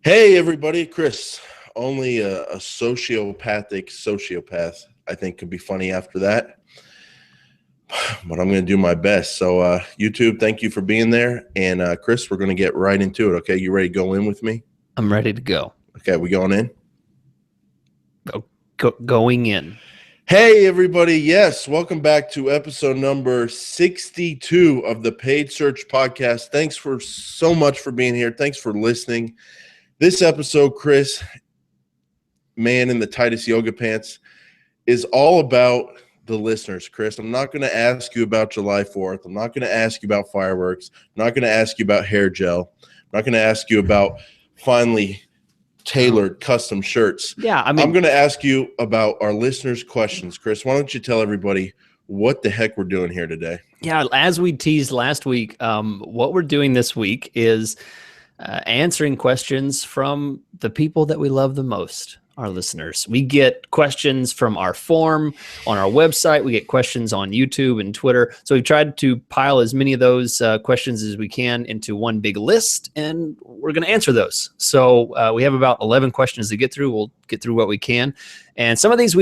Hey, everybody, Chris. Only a sociopath, I think, could be funny after that. But I'm going to do my best. So, YouTube, thank you for being there. And, Chris, we're going to get right into it. Okay. You ready to go in with me? I'm ready to go. Okay. We going in? Going in. Hey, everybody. Yes. Welcome back to episode number 62 of the Paid Search Podcast. Thanks for so much for being here. Thanks for listening. This episode, Chris, man in the tightest yoga pants, is all about the listeners, Chris. I'm not going to ask you about July 4th. I'm not going to ask you about fireworks. I'm not going to ask you about hair gel. I'm not going to ask you about finally tailored custom shirts. Yeah, I'm going to ask you about our listeners' questions. Chris, why don't you tell everybody what the heck we're doing here today? Yeah, as we teased last week, what we're doing this week is answering questions from the people that we love the most, our listeners. We get questions from our form on our website. We get questions on YouTube and Twitter. So we've tried to pile as many of those questions as we can into one big list, and we're going to answer those. So we have about 11 questions to get through. We'll get through what we can. And some of these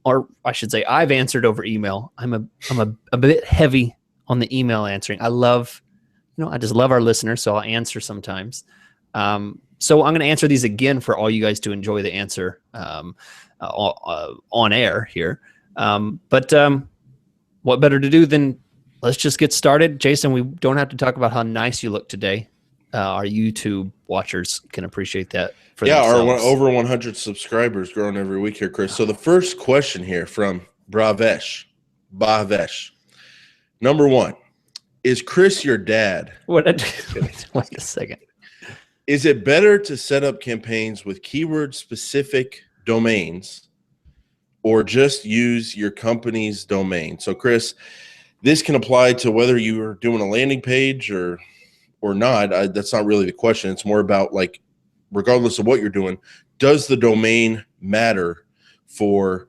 I've answered over email. I'm a bit heavy on the email answering. I just love our listeners, so I'll answer sometimes. So I'm going to answer these again for all you guys to enjoy the answer on air here. But what better to do than let's just get started. Jason, we don't have to talk about how nice you look today. Our YouTube watchers can appreciate that. Our over 100 subscribers growing every week here, Chris. So the first question here from Bavesh. Number one, is Chris your dad? Wait a second. Is it better to set up campaigns with keyword-specific domains or just use your company's domain? So, Chris, this can apply to whether you are doing a landing page or not. That's not really the question. It's more about, like, regardless of what you're doing, does the domain matter for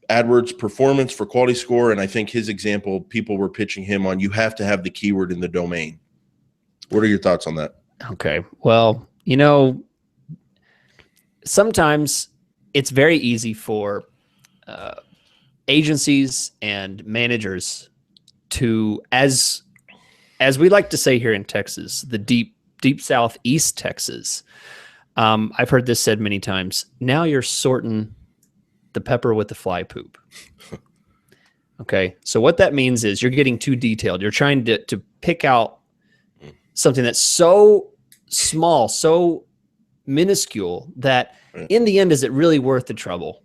AdWords performance, for quality score? And I think his example, people were pitching him on, you have to have the keyword in the domain. What are your thoughts on that? Okay. Well, sometimes it's very easy for agencies and managers to, as we like to say here in Texas, the deep southeast Texas. I've heard this said many times. Now you're sorting the pepper with the fly poop. Okay. So what that means is you're getting too detailed. You're trying to pick out something that's so small, so minuscule that in the end, is it really worth the trouble?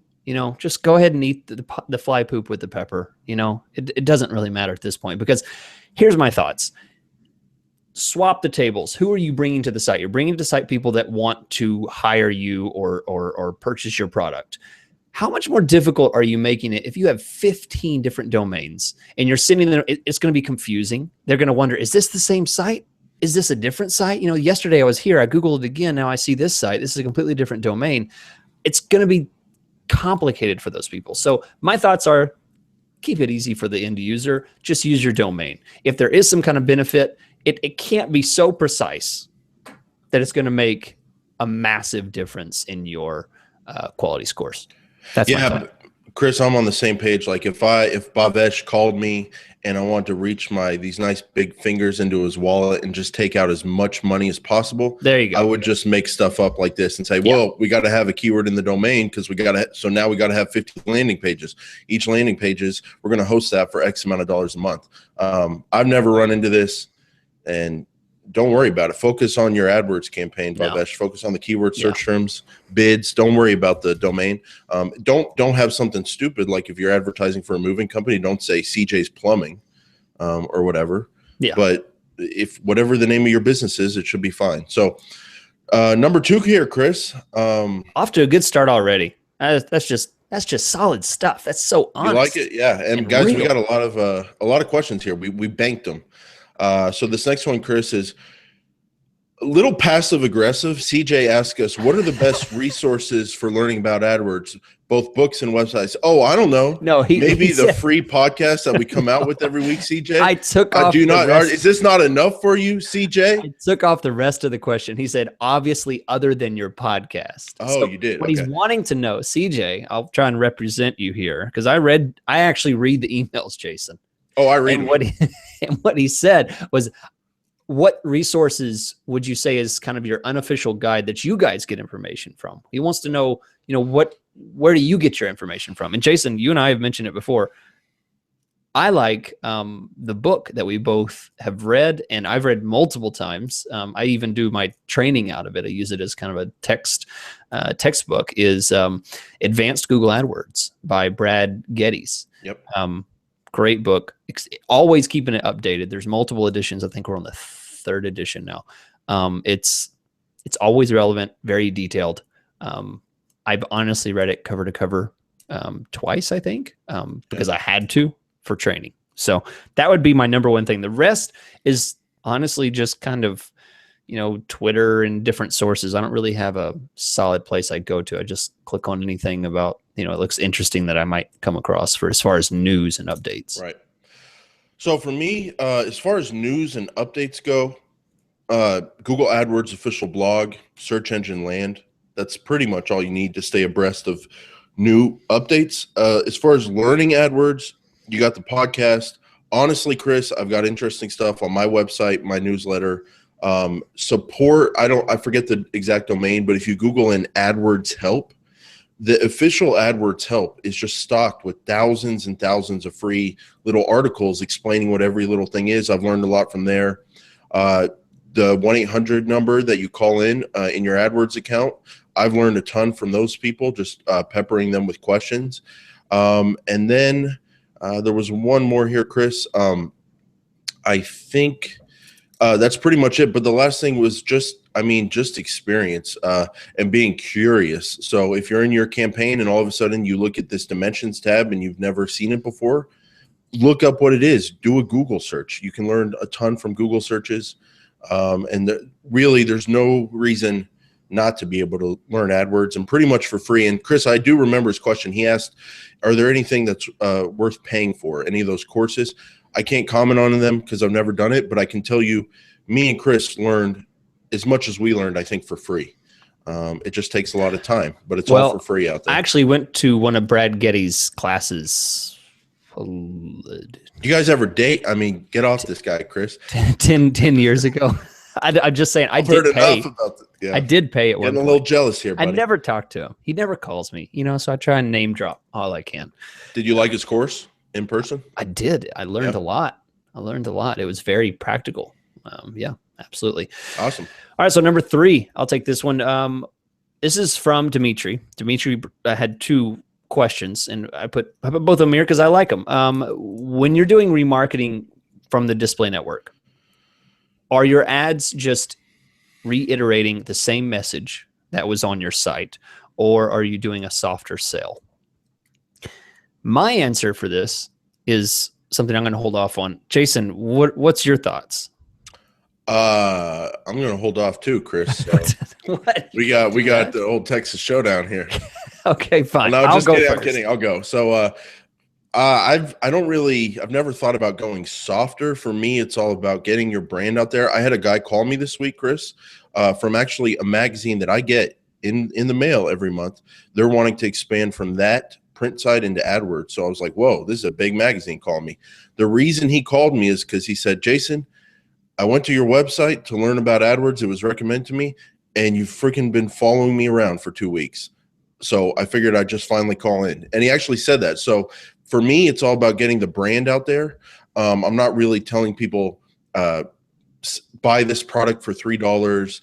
Just go ahead and eat the fly poop with the pepper. It doesn't really matter at this point, because here's my thoughts. Swap the tables. Who are you bringing to the site? You're bringing to the site people that want to hire you or purchase your product. How much more difficult are you making it if you have 15 different domains and you're sitting there? It's going to be confusing. They're going to wonder, is this the same site? Is this a different site? Yesterday I was here, I Googled it again. Now I see this site. This is a completely different domain. It's going to be complicated for those people. So my thoughts are, keep it easy for the end user. Just use your domain. If there is some kind of benefit, it can't be so precise that it's going to make a massive difference in your quality scores. That's my thought. Chris, I'm on the same page. Like if Bavesh called me and I want to reach these nice big fingers into his wallet and just take out as much money as possible, there you go. I would just make stuff up like this and say, well, we got to have a keyword in the domain because so now we got to have 50 landing pages. Each landing pages, we're going to host that for X amount of dollars a month. I've never run into this, and don't worry about it. Focus on your AdWords campaign, Bavesh. Focus on the keyword search terms, bids. Don't worry about the domain. Don't have something stupid like if you're advertising for a moving company, don't say CJ's Plumbing or whatever. Yeah. But if whatever the name of your business is, it should be fine. So number two here, Chris. Off to a good start already. That's just solid stuff. That's so honest. You like it? Yeah. And guys, real. We got a lot of questions here. We banked them. So this next one, Chris, is A little passive aggressive. CJ asked us, what are the best resources for learning about AdWords, both books and websites? Oh, I don't know. No, maybe he the said, free podcast that we come out with every week, CJ. I took off do the not. rest. Is this not enough for you, CJ? I took off the rest of the question. He said, obviously, other than your podcast. Oh, you did. What he's wanting to know, CJ, I'll try and represent you here because I actually read the emails, Jason. Oh, I read and them. And what he said was, what resources would you say is kind of your unofficial guide that you guys get information from? He wants to know, where do you get your information from? And Jason, you and I have mentioned it before. I like the book that we both have read, and I've read multiple times. I even do my training out of it. I use it as kind of a textbook. Is Advanced Google AdWords by Brad Geddes. Yep. Great book. Always keeping it updated. There's multiple editions. I think we're on the 3rd edition now. It's always relevant, very detailed. I've honestly read it cover to cover twice, I think, because I had to for training. So that would be my number one thing. The rest is honestly just kind of, Twitter and different sources. I don't really have a solid place I go to. I just click on anything about, it looks interesting that I might come across for as far as news and updates. Right. So for me, as far as news and updates go, Google AdWords official blog, search engine land. That's pretty much all you need to stay abreast of new updates. As far as learning AdWords, you got the podcast. Honestly, Chris, I've got interesting stuff on my website, my newsletter. Support, I forget the exact domain, but if you Google an AdWords help, the official AdWords help is just stocked with thousands and thousands of free little articles explaining what every little thing is. I've learned a lot from there. The 1-800 number that you call in your AdWords account, I've learned a ton from those people, just peppering them with questions. And then there was one more here, Chris. I think that's pretty much it. But the last thing was just experience and being curious. So if you're in your campaign and all of a sudden you look at this dimensions tab and you've never seen it before, look up what it is. Do a Google search. You can learn a ton from Google searches. Really, there's no reason not to be able to learn AdWords, and pretty much for free. And Chris, I do remember his question. He asked, are there anything that's worth paying for, any of those courses? I can't comment on them because I've never done it, but I can tell you, me and Chris learned as much as we learned, I think, for free. It just takes a lot of time, but it's all for free out there. I actually went to one of Brad Geddes' classes. You guys ever date? I mean, get off this guy, Chris. 10 years ago. I'm just saying, I did pay. Yeah. I did pay at one point. Getting a little jealous here, buddy. I never talked to him. He never calls me, so I try and name drop all I can. Did you like his course in person? I did. I learned a lot. It was very practical. Yeah, absolutely. Awesome. All right, so number 3, I'll take this one. This is from Dimitri. Dimitri had 2 questions, and I put both of them here because I like them. When you're doing remarketing from the display network, are your ads just reiterating the same message that was on your site, or are you doing a softer sale? My answer for this is something I'm going to hold off on. Jason, what's your thoughts? I'm going to hold off too, Chris. So we got the old Texas showdown here. Okay, fine. No, just kidding. I'm kidding. I'll go. So I've never thought about going softer. For me, it's all about getting your brand out there. I had a guy call me this week, Chris, from actually a magazine that I get in the mail every month. They're wanting to expand from that print side into AdWords. So I was like, whoa, this is a big magazine calling me. The reason he called me is because he said, Jason, I went to your website to learn about AdWords. It was recommended to me, and you've freaking been following me around for 2 weeks. So I figured I'd just finally call in. And he actually said that. So for me, it's all about getting the brand out there. I'm not really telling people, buy this product for $3,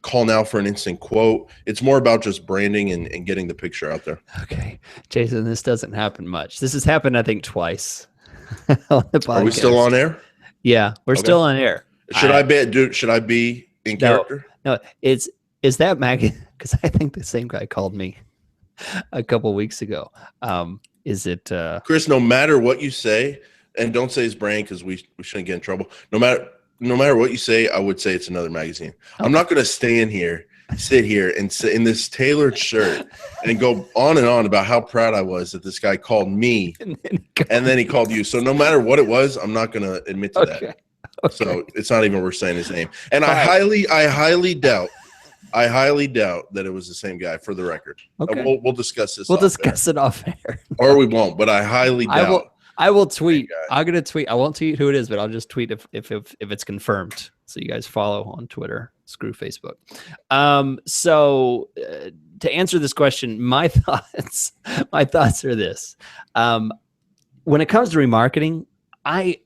call now for an instant quote. It's more about just branding and getting the picture out there. Okay. Jason, this doesn't happen much. This has happened, I think, twice. On the podcast. Are we still on air? Yeah, we're still on air. Should I be in character? No, is that Maggie? Because I think the same guy called me a couple weeks ago. Is it Chris? No matter what you say, and don't say his brand because we shouldn't get in trouble. No matter no matter what you say, I would say it's another magazine. Okay. I'm not going to sit here and sit in this tailored shirt and go on and on about how proud I was that this guy called me and then he called you. So no matter what it was, I'm not going to admit to that. Okay. So it's not even worth saying his name. And I highly doubt that it was the same guy, for the record. Okay. We'll discuss this. We'll discuss it off air. Or we won't, but I highly doubt. I will tweet. I'm going to tweet. I won't tweet who it is, but I'll just tweet if it's confirmed. So you guys follow on Twitter. Screw Facebook. So to answer this question, my thoughts are this. When it comes to remarketing, I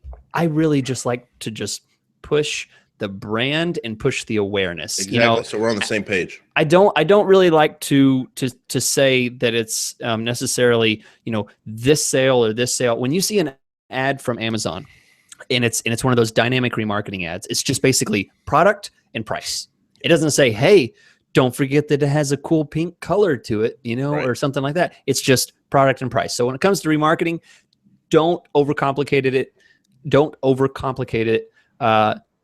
really just like to just push the brand and push the awareness. Exactly. So we're on the same page. I don't really like to say that it's necessarily, this sale or this sale. When you see an ad from Amazon and it's one of those dynamic remarketing ads, it's just basically product and price. It doesn't say, hey, don't forget that it has a cool pink color to it, right, or something like that. It's just product and price. So when it comes to remarketing, don't overcomplicate it.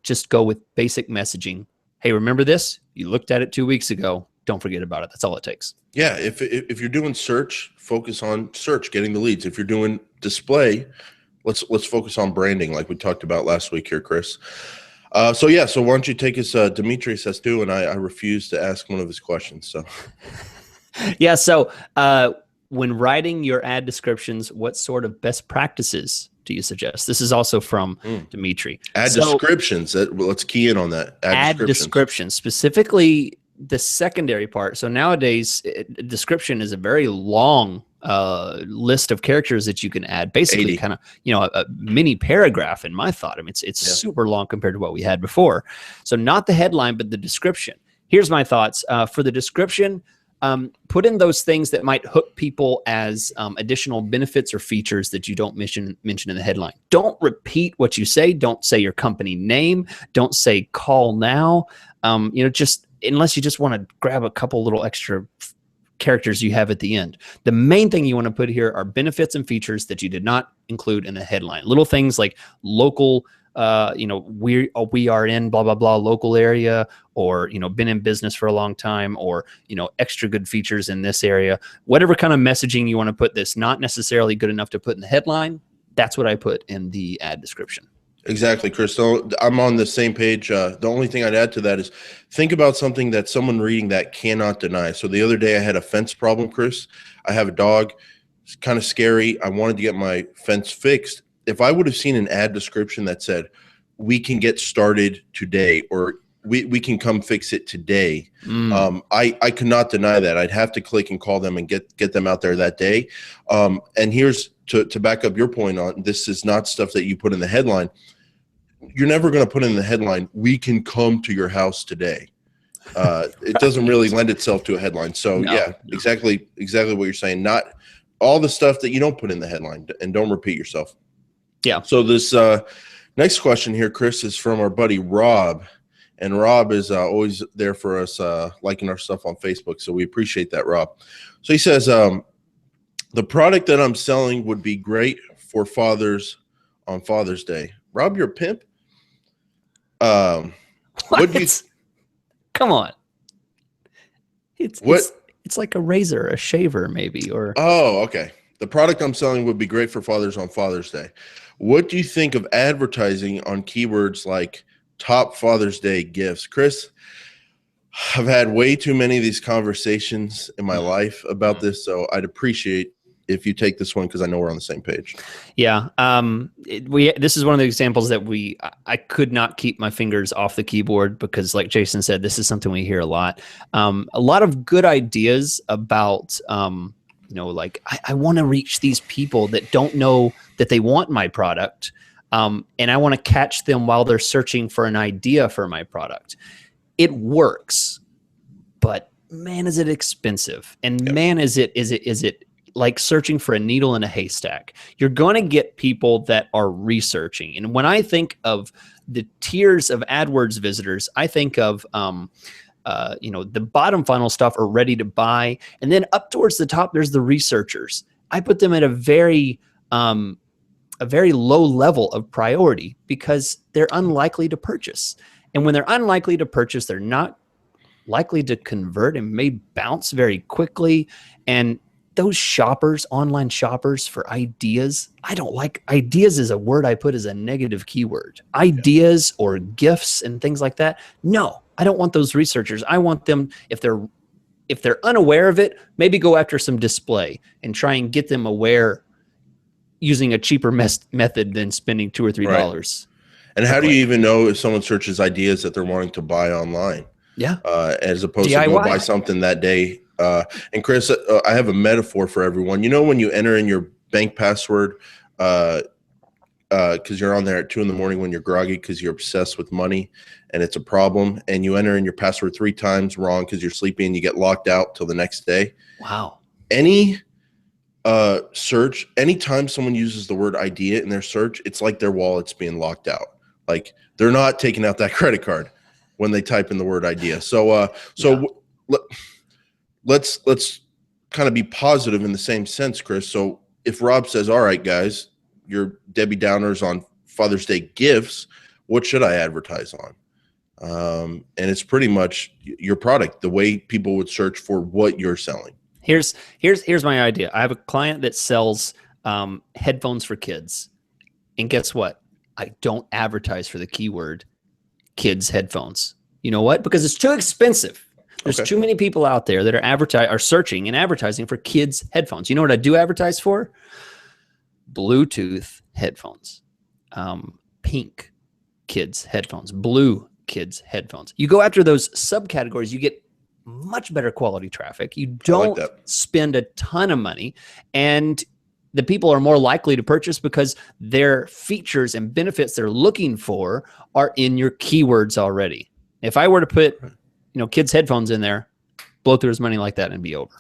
Just go with basic messaging. Hey, remember this? You looked at it 2 weeks ago. Don't forget about it. That's all it takes. Yeah. If you're doing search, focus on search, getting the leads. If you're doing display, let's focus on branding, like we talked about last week here, Chris. So why don't you take us, Demetrius has to, and I refuse to ask one of his questions. So yeah. So when writing your ad descriptions, what sort of best practices do you suggest? This is also from Dimitri. Ad descriptions. Let's key in on that. Ad descriptions, specifically the secondary part. So nowadays, description is a very long list of characters that you can add. Basically, kind of a mini paragraph. In my thought, I mean, it's super long compared to what we had before. So not the headline, but the description. Here's my thoughts for the description. Put in those things that might hook people as additional benefits or features that you don't mention in the headline. Don't repeat what you say. Don't say your company name. Don't say call now. Just unless you just want to grab a couple little extra characters you have at the end. The main thing you want to put here are benefits and features that you did not include in the headline. Little things like local, we are in blah, blah, blah local area, or, been in business for a long time, or, extra good features in this area. Whatever kind of messaging you want to put this, not necessarily good enough to put in the headline. That's what I put in the ad description. Exactly, Chris. So I'm on the same page. The only thing I'd add to that is think about something that someone reading that cannot deny. So the other day I had a fence problem, Chris. I have a dog. It's kind of scary. I wanted to get my fence fixed. If I would have seen an ad description that said, we can get started today, or we can come fix it today, I could not deny that. I'd have to click and call them and get them out there that day. And here's to back up your point on, this is not stuff that you put in the headline. You're never going to put in the headline, we can come to your house today. It doesn't really lend itself to a headline. So exactly what you're saying. Not all the stuff that you don't put in the headline, and don't repeat yourself. Yeah. So this next question here, Chris, is from our buddy Rob. And Rob is always there for us, liking our stuff on Facebook. So we appreciate that, Rob. So he says, the product that I'm selling would be great for fathers on Father's Day. Rob, you're a pimp? Come on. It's like a razor, a shaver maybe, or. Oh, okay. The product I'm selling would be great for fathers on Father's Day. What do you think of advertising on keywords like top Father's Day gifts? Chris, I've had way too many of these conversations in my life about this, so I'd appreciate if you take this one, because I know we're on the same page. Yeah. This is one of the examples that I could not keep my fingers off the keyboard, because like Jason said, this is something we hear a lot. A lot of good ideas about, like I want to reach these people that don't know that they want my product. And I want to catch them while they're searching for an idea for my product. It works, but man, is it expensive. And man, is it like searching for a needle in a haystack. You're going to get people that are researching. And when I think of the tiers of AdWords visitors, I think of, the bottom funnel stuff are ready to buy. And then up towards the top, there's the researchers. I put them at a very a very low level of priority because they're unlikely to purchase. And when they're unlikely to purchase, they're not likely to convert and may bounce very quickly. And those shoppers, online shoppers for ideas, I don't like ideas is a word I put as a negative keyword. Ideas or gifts and things like that. No, I don't want those researchers. I want them, if they're unaware of it, maybe go after some display and try and get them aware using a cheaper method than spending $2 or $3. And how do you even know if someone searches ideas that they're wanting to buy online? Yeah. As opposed DIY. to go buy something that day. And Chris, I have a metaphor for everyone. You know, when you enter in your bank password, because you're on there at 2 a.m. when you're groggy because you're obsessed with money and it's a problem, and you enter in your password 3 times wrong because you're sleepy and you get locked out till the next day. Wow. Any search, anytime someone uses the word idea in their search, it's like their wallet's being locked out. Like they're not taking out that credit card when they type in the word idea. So let's kind of be positive in the same sense, Chris. So if Rob says, all right, guys, you're Debbie Downers on Father's Day gifts, what should I advertise on? And it's pretty much your product, the way people would search for what you're selling. Here's my idea. I have a client that sells headphones for kids. And guess what? I don't advertise for the keyword kids headphones. You know what? Because it's too expensive. There's too many people out there that are searching and advertising for kids headphones. You know what I do advertise for? Bluetooth headphones, pink kids headphones, blue kids headphones. You go after those subcategories, you get much better quality traffic. You don't spend a ton of money, and the people are more likely to purchase because their features and benefits they're looking for are in your keywords already. If I were to put, kids headphones in there, blow through his money like that and be over.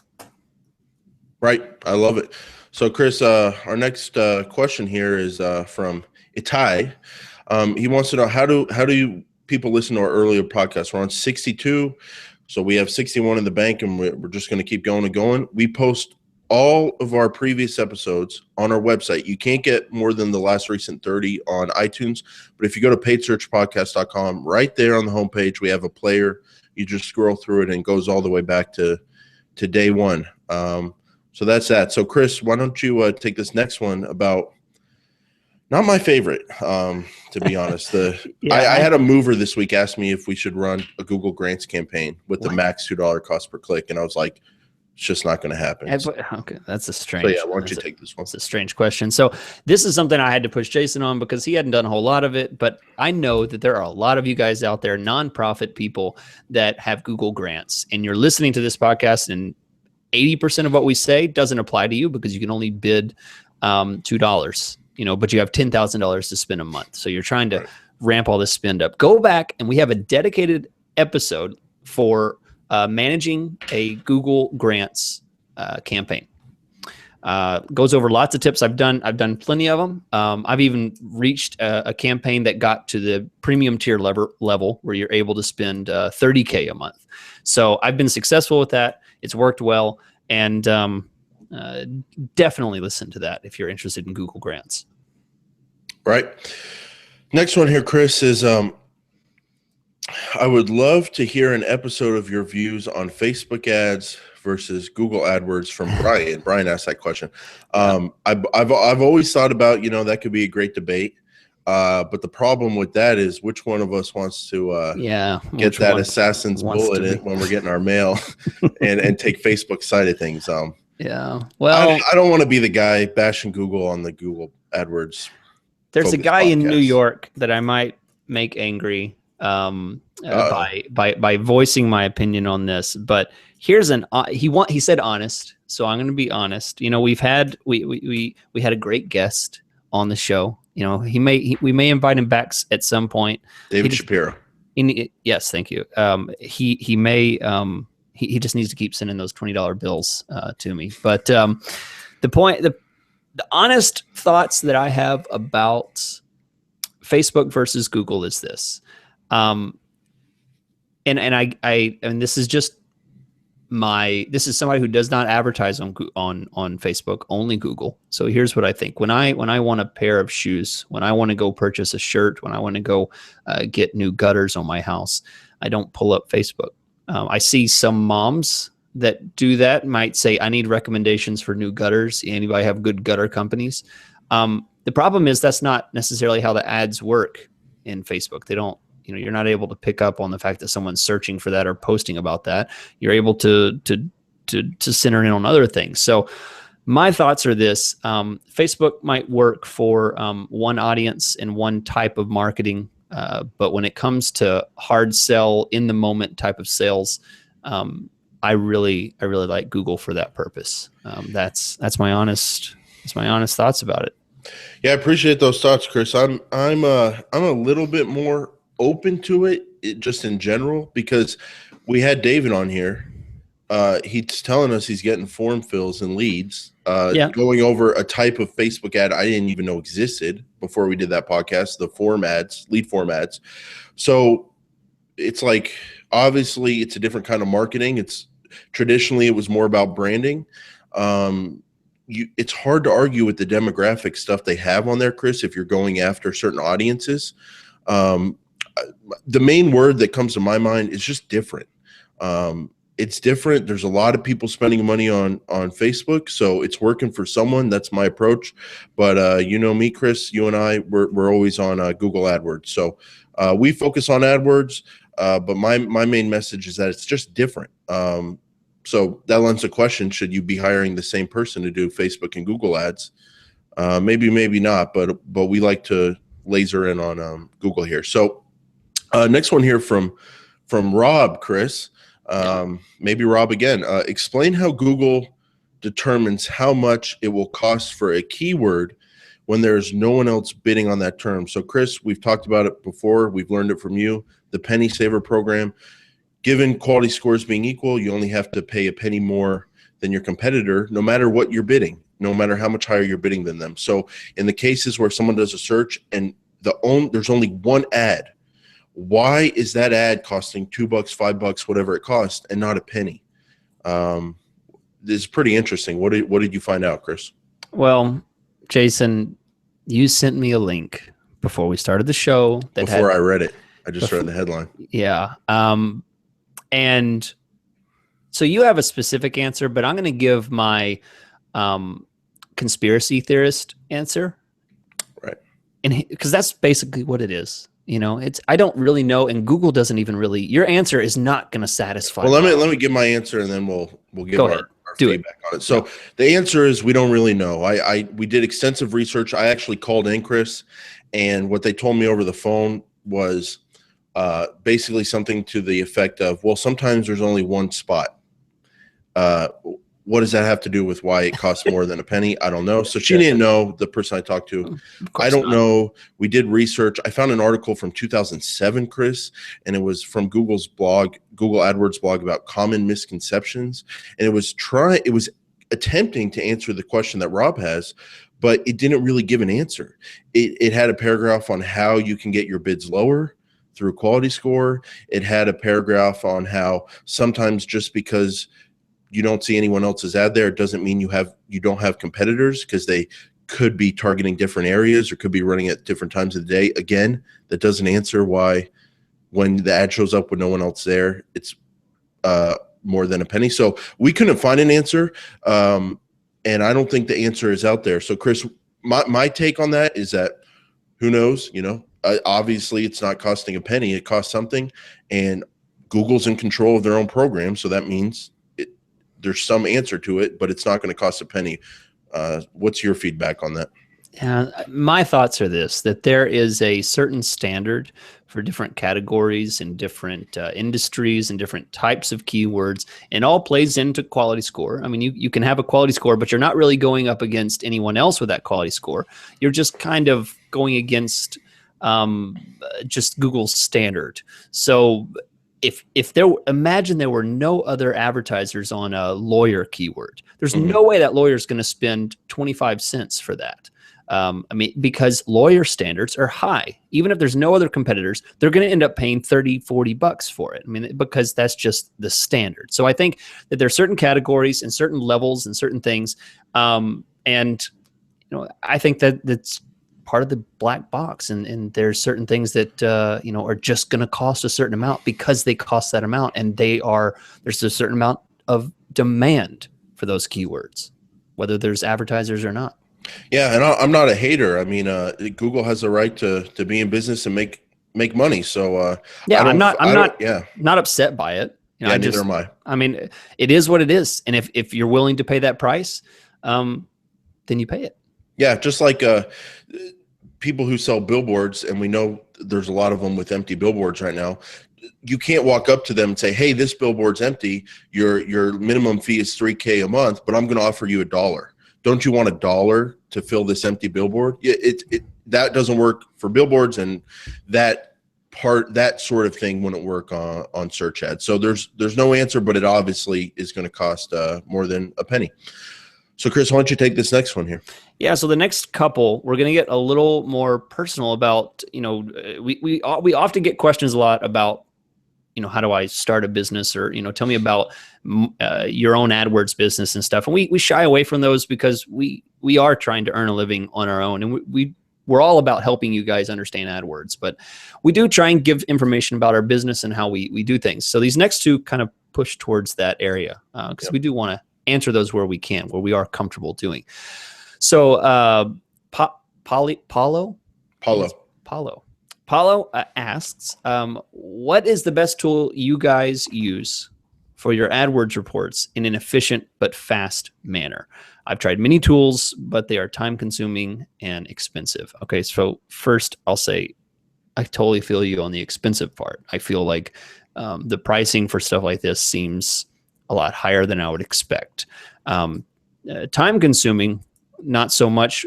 Right. I love it. So Chris, our next question here is from Itai. He wants to know, how do people listen to our earlier podcasts? We're on 62. So we have 61 in the bank, and we're just going to keep going and going. We post all of our previous episodes on our website. You can't get more than the last recent 30 on iTunes. But if you go to paidsearchpodcast.com, right there on the homepage, we have a player. You just scroll through it and it goes all the way back to day one. So that's that. So Chris, why don't you take this next one about, not my favorite, to be honest. I had a mover this week ask me if we should run a Google Grants campaign with the max $2 cost per click. And I was like, it's just not going to happen. Okay, that's a strange. So yeah, why don't you take this one? It's a strange question. So this is something I had to push Jason on because he hadn't done a whole lot of it. But I know that there are a lot of you guys out there, nonprofit people that have Google Grants, and you're listening to this podcast, and 80% of what we say doesn't apply to you because you can only bid $2. But you have $10,000 to spend a month. So you're trying to ramp all this spend up. Go back, and we have a dedicated episode for managing a Google Grants campaign. Goes over lots of tips. I've done plenty of them. I've even reached a campaign that got to the premium tier level where you're able to spend $30K a month. So I've been successful with that. It's worked well. And definitely listen to that if you're interested in Google Grants. Right. Next one here, Chris, is I would love to hear an episode of your views on Facebook ads versus Google AdWords from Brian. Brian asked that question. I've always thought about, that could be a great debate. But the problem with that is which one of us wants to get that assassin's bullet when we're getting our mail and take Facebook's side of things. Well, I don't want to be the guy bashing Google on the Google AdWords. There's a guy in New York that I might make angry by voicing my opinion on this. But here's he said honest, so I'm going to be honest. We had a great guest on the show. We may invite him back at some point. David Shapiro. Yes, thank you. He may. He just needs to keep sending those $20 bills to me. But the honest thoughts that I have about Facebook versus Google is this. And this is just this is somebody who does not advertise on Facebook, only Google. So here's what I think. When I want a pair of shoes, when I want to go purchase a shirt, when I want to go get new gutters on my house, I don't pull up Facebook. I see some moms that do that, might say, I need recommendations for new gutters. Anybody have good gutter companies? The problem is that's not necessarily how the ads work in Facebook. They don't, you're not able to pick up on the fact that someone's searching for that or posting about that. You're able to center in on other things. So my thoughts are this: Facebook might work for one audience and one type of marketing, but when it comes to hard sell, in the moment type of sales, I really like Google for that purpose. That's my honest thoughts about it. Yeah, I appreciate those thoughts, Chris. I'm a little bit more open to it just in general, because we had David on here. He's telling us he's getting form fills and leads, going over a type of Facebook ad I didn't even know existed before we did that podcast, the form ads, lead form ads. So it's like, obviously it's a different kind of marketing. Traditionally it was more about branding. It's hard to argue with the demographic stuff they have on there, Chris, if you're going after certain audiences. The main word that comes to my mind is just different. It's different. There's a lot of people spending money on Facebook, so it's working for someone. That's my approach. But you know me, Chris, you and I, we're always on Google AdWords. So we focus on AdWords, but my main message is that it's just different. So that lends the question: should you be hiring the same person to do Facebook and Google ads? Maybe not. But we like to laser in on Google here. So next one here from Rob, Chris. Maybe Rob again. Explain how Google determines how much it will cost for a keyword when there's no one else bidding on that term. So Chris, we've talked about it before. We've learned it from you, the penny saver program. Given quality scores being equal, you only have to pay a penny more than your competitor, no matter what you're bidding, no matter how much higher you're bidding than them. So in the cases where someone does a search and there's only one ad, why is that ad costing $2, $5, whatever it costs, and not a penny? This is pretty interesting. What did you find out, Chris? Well, Jason, you sent me a link before we started the show. I read it. I just read the headline. Yeah. And so you have a specific answer, but I'm going to give my conspiracy theorist answer. Right. And because that's basically what it is. I don't really know, and Google doesn't even really. Your answer is not going to satisfy. Well, let me give my answer, and then we'll give our feedback on it. So the answer is we don't really know. We did extensive research. I actually called in, Chris, and what they told me over the phone was basically something to the effect of, well, sometimes there's only one spot. What does that have to do with why it costs more than a penny? I don't know. So she didn't know, the person I talked to. I don't know. We did research. I found an article from 2007, Chris, and it was from Google's blog, Google AdWords blog, about common misconceptions. And it was attempting to answer the question that Rob has, but it didn't really give an answer. It had a paragraph on how you can get your bids lower through quality score. It had a paragraph on how sometimes just because you don't see anyone else's ad there, it doesn't mean you don't have competitors, because they could be targeting different areas or could be running at different times of the day. Again, that doesn't answer why when the ad shows up with no one else there, it's more than a penny. So we couldn't find an answer, and I don't think the answer is out there. So Chris, my take on that is that who knows? Obviously it's not costing a penny. It costs something, and Google's in control of their own program, so that means there's some answer to it, but it's not going to cost a penny. What's your feedback on that? Yeah, my thoughts are that there is a certain standard for different categories and different industries and different types of keywords, and all plays into quality score. I mean, you can have a quality score, but you're not really going up against anyone else with that quality score. You're just kind of going against just Google's standard. So imagine there were no other advertisers on a lawyer keyword. There's no way that lawyer is going to spend 25 cents for that. I mean, because lawyer standards are high. Even if there's no other competitors, they're going to end up paying 30, 40 bucks for it. I mean, because that's just the standard. So I think that there are certain categories and certain levels and certain things. And, I think that that's part of the black box. And there's certain things that, are just going to cost a certain amount because they cost that amount. And there's a certain amount of demand for those keywords, whether there's advertisers or not. Yeah, and I'm not a hater. I mean, Google has the right to be in business and make money. So I'm not upset by it. Neither am I. I mean, it is what it is, and if you're willing to pay that price, then you pay it. Yeah, just like people who sell billboards, and we know there's a lot of them with empty billboards right now. You can't walk up to them and say, "Hey, this billboard's empty. Your minimum fee is $3,000 a month, but I'm going to offer you $1. Don't you want $1 to fill this empty billboard?" That doesn't work for billboards, and that sort of thing wouldn't work on search ads. So there's no answer, but it obviously is going to cost more than a penny. So Chris, why don't you take this next one here? Yeah. So the next couple, we're going to get a little more personal about, we often get questions a lot about, how do I start a business, or, tell me about your own AdWords business and stuff. And we shy away from those because we are trying to earn a living on our own. And we're all about helping you guys understand AdWords, but we do try and give information about our business and how we do things. So these next two kind of push towards that area because we do want to answer those where we can, where we are comfortable doing. So Paulo asks, what is the best tool you guys use for your AdWords reports in an efficient but fast manner? I've tried many tools, but they are time consuming and expensive. Okay, so first I'll say I totally feel you on the expensive part. I feel like the pricing for stuff like this seems a lot higher than I would expect. Time consuming, not so much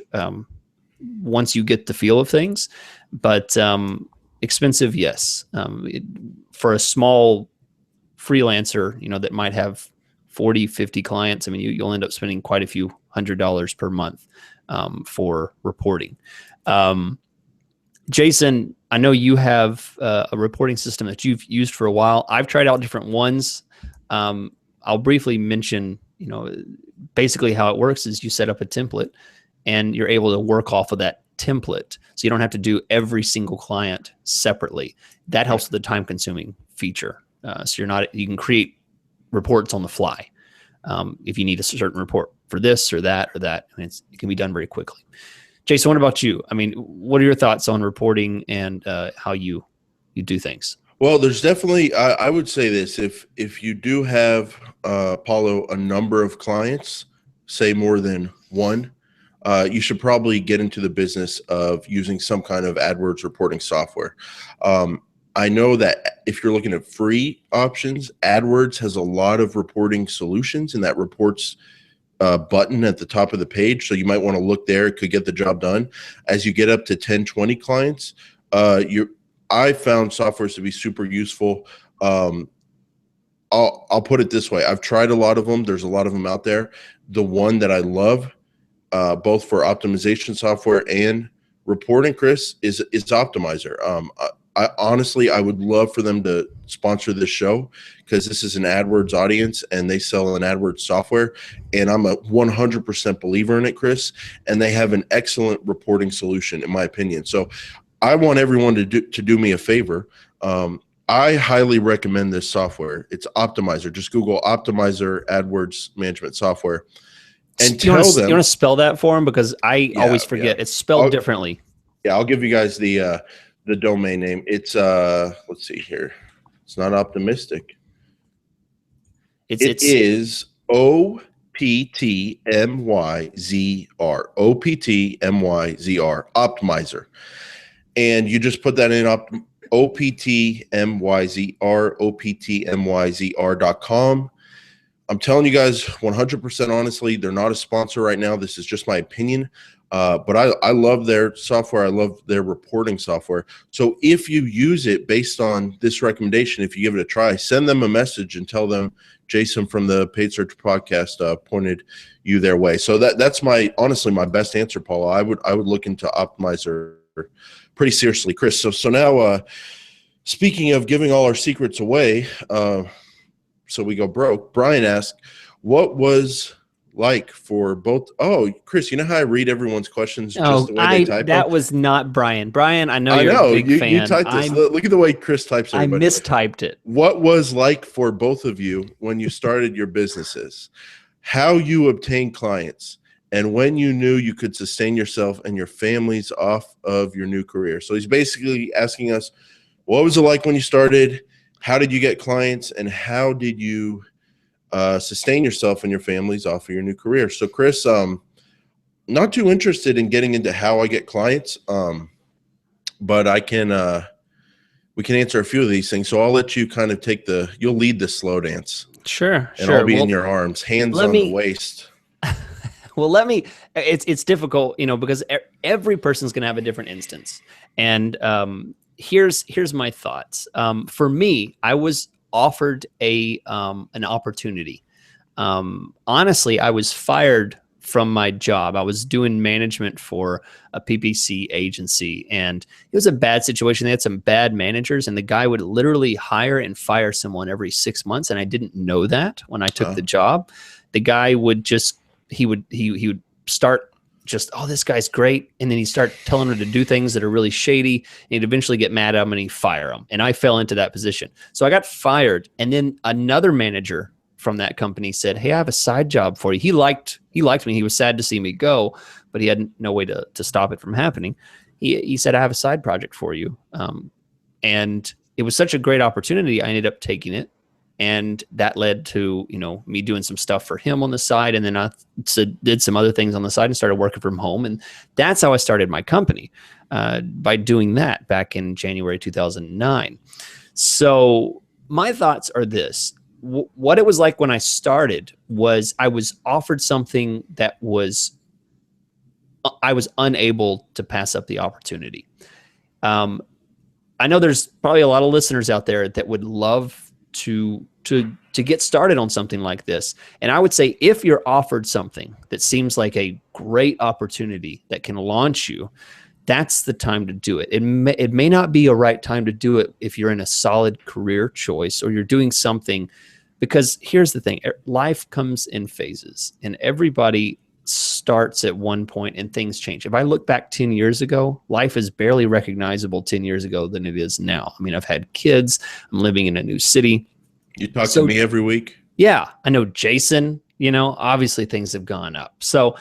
once you get the feel of things, but expensive, yes. For a small freelancer, that might have 40, 50 clients, I mean, you'll end up spending quite a few $100s per month for reporting. Jason, I know you have a reporting system that you've used for a while. I've tried out different ones. I'll briefly mention, basically how it works is you set up a template and you're able to work off of that template. So you don't have to do every single client separately. That helps with the time consuming feature. So you can create reports on the fly. If you need a certain report for this or that, it can be done very quickly. Jason, what about you? I mean, what are your thoughts on reporting and how you do things? Well, there's definitely, I would say this, if you do have, Paulo, a number of clients, say more than one, you should probably get into the business of using some kind of AdWords reporting software. I know that if you're looking at free options, AdWords has a lot of reporting solutions in that reports button at the top of the page. So you might want to look there. It could get the job done. As you get up to 10, 20 clients, I found softwares to be super useful. I'll put it this way. I've tried a lot of them. There's a lot of them out there. The one that I love, both for optimization software and reporting, Chris, is Optimizer. I honestly would love for them to sponsor this show because this is an AdWords audience and they sell an AdWords software. And I'm a 100% believer in it, Chris. And they have an excellent reporting solution, in my opinion. So I want everyone to do me a favor. I highly recommend this software. It's Optimizer. Just Google Optimizer AdWords management software. And you want to spell that for them because I always forget. It's spelled differently. Yeah, I'll give you guys the domain name. It's let's see here. It's not optimistic. It is OPTMYZR. OPTMYZR. Optimizer. And you just put that in OPTMYZR, OPTMYZR.com. I'm telling you guys 100% honestly, they're not a sponsor right now. This is just my opinion. But I love their software. I love their reporting software. So if you use it based on this recommendation, if you give it a try, send them a message and tell them Jason from the Paid Search Podcast pointed you their way. So that's honestly my best answer, Paula. I would look into Optimizer pretty seriously, Chris. So now, speaking of giving all our secrets away, so we go broke. Brian asked, what was like for both? Oh, Chris, you know how I read everyone's questions just the way they type that them? was not Brian. Brian, I know you're a big fan. You typed this. Look at the way Chris types everybody. I mistyped it. What was like for both of you when you started your businesses? How you obtained clients? And when you knew you could sustain yourself and your families off of your new career? So he's basically asking us, what was it like when you started? How did you get clients? And how did you sustain yourself and your families off of your new career? So Chris, not too interested in getting into how I get clients, but we can answer a few of these things. So I'll let you kind of you'll lead the slow dance. Sure. And I'll be in your arms, hands on the waist. Well, it's difficult, because every person's going to have a different instance. And here's my thoughts. For me, I was offered an opportunity. Honestly, I was fired from my job. I was doing management for a PPC agency, and it was a bad situation. They had some bad managers, and the guy would literally hire and fire someone every 6 months. And I didn't know that when I took the job. The guy would he would start just, oh, this guy's great. And then he'd start telling him to do things that are really shady. And he'd eventually get mad at him and he'd fire him. And I fell into that position. So I got fired. And then another manager from that company said, hey, I have a side job for you. He liked me. He was sad to see me go, but he had no way to stop it from happening. He said, I have a side project for you. And it was such a great opportunity. I ended up taking it. And that led to, me doing some stuff for him on the side. And then I did some other things on the side and started working from home. And that's how I started my company, by doing that back in January 2009. So my thoughts are this. What it was like when I started was I was offered something that I was unable to pass up the opportunity. I know there's probably a lot of listeners out there that would love to get started on something like this. And I would say, if you're offered something that seems like a great opportunity that can launch you, that's the time to do it. It may not be a right time to do it if you're in a solid career choice or you're doing something, because here's the thing, life comes in phases and everybody starts at one point and things change. If I look back 10 years ago, life is barely recognizable 10 years ago than it is now. I mean, I've had kids, I'm living in a new city. You talk to me every week? Yeah. I know Jason, obviously things have gone up. So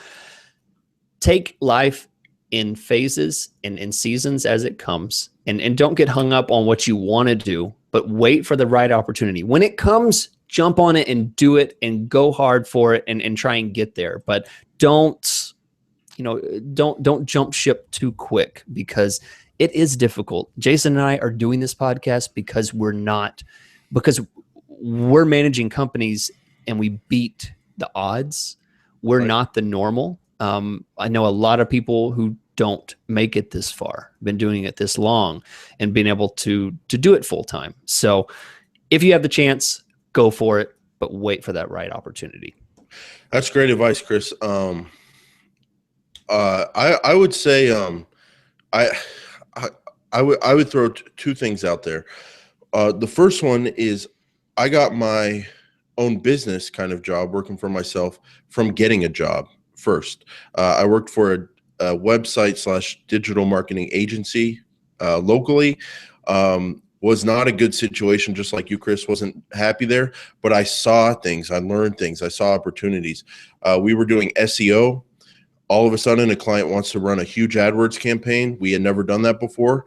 take life in phases and in seasons as it comes, and don't get hung up on what you want to do, but wait for the right opportunity. When it comes, jump on it and do it and go hard for it and try and get there. But don't jump ship too quick, because it is difficult. Jason and I are doing this podcast because we're managing companies and we beat the odds. We're not the normal. I know a lot of people who don't make it this far, been doing it this long and being able to do it full time. So if you have the chance, go for it, but wait for that right opportunity. That's great advice, Chris. I would say, I would throw two things out there. The first one is I got my own business kind of job working for myself from getting a job first. I worked for a website / digital marketing agency locally. Was not a good situation, just like you, Chris. Wasn't happy there, but I saw things, I learned things, I saw opportunities. We were doing SEO. All of a sudden, a client wants to run a huge AdWords campaign. We had never done that before.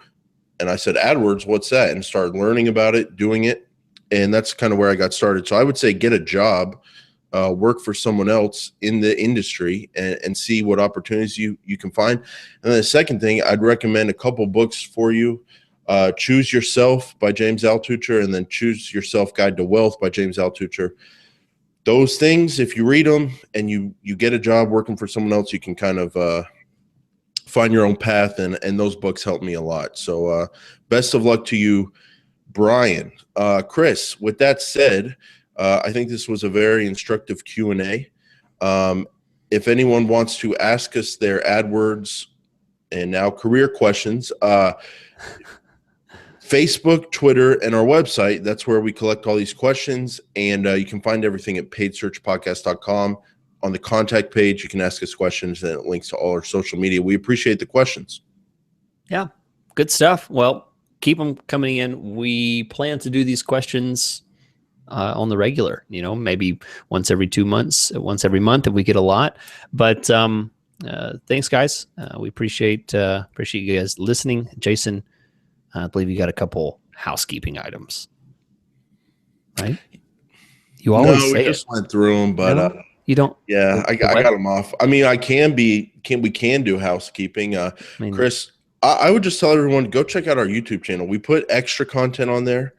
And I said, AdWords, what's that? And started learning about it, doing it. And that's kind of where I got started. So I would say get a job, work for someone else in the industry and see what opportunities you can find. And then the second thing, I'd recommend a couple books for you. Choose Yourself by James Altucher, and then Choose Yourself Guide to Wealth by James Altucher. those things, if you read them and you get a job working for someone else, you can kind of find your own path, and those books helped me a lot. So best of luck to you, Brian. Chris, with that said, I think this was a very instructive Q&A. If anyone wants to ask us their AdWords and now career questions, Facebook, Twitter, and our website, that's where we collect all these questions. And you can find everything at paidsearchpodcast.com. On the contact page, you can ask us questions, and it links to all our social media. We appreciate the questions. Yeah, good stuff. Well, keep them coming in. We plan to do these questions on the regular, maybe once every 2 months, once every month if we get a lot. But thanks, guys. We appreciate you guys listening. Jason, I believe you got a couple housekeeping items, right? You always say we just went through them, but no, you don't. Yeah, I got them off. I mean, we can do housekeeping. Chris, I would just tell everyone, go check out our YouTube channel. We put extra content on there.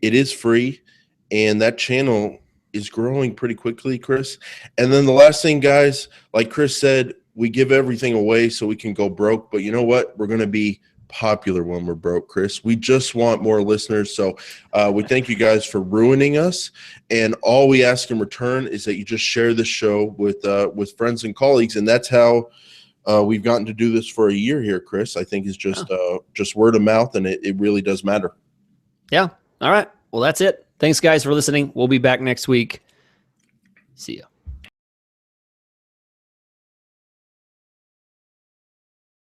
It is free, and that channel is growing pretty quickly, Chris. And then the last thing, guys, like Chris said, we give everything away so we can go broke. But you know what? We're going to be popular when we're broke, Chris. We just want more listeners. So we thank you guys for ruining us. And all we ask in return is that you just share this show with friends and colleagues. And that's how we've gotten to do this for a year here, Chris. I think is just word of mouth, and it really does matter. Yeah. All right. Well, that's it. Thanks, guys, for listening. We'll be back next week. See ya.